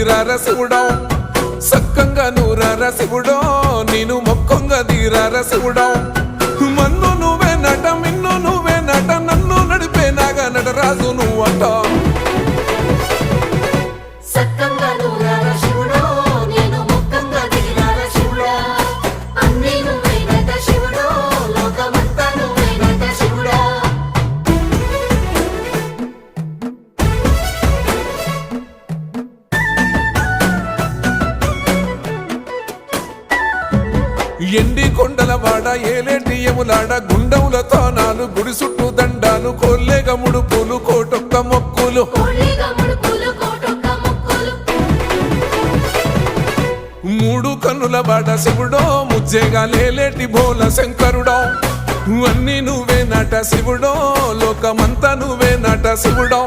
దీరార శివుడో సక్కంగా నూరార శివుడో నేను మొక్కంగా దీరార శివుడో మన్ను నువ్వే నట మిన్ను నువ్వే నట నన్ను నడిపే నాగా నటరాజు నువ్వంట ఎండి కొండల వాడ ఏలేటి యములాడ గుండముల తానాలు గుడి చుట్టూ దండాలు కోల్లేగ ముడుపులు కోటొక్క మొక్కులు మూడు కన్నుల వాడ శివుడో ముజ్జేగా లేలేటి భోల శంకరుడో అన్ని నువ్వే నట శివుడో లోకమంతా నువ్వే నట శివుడో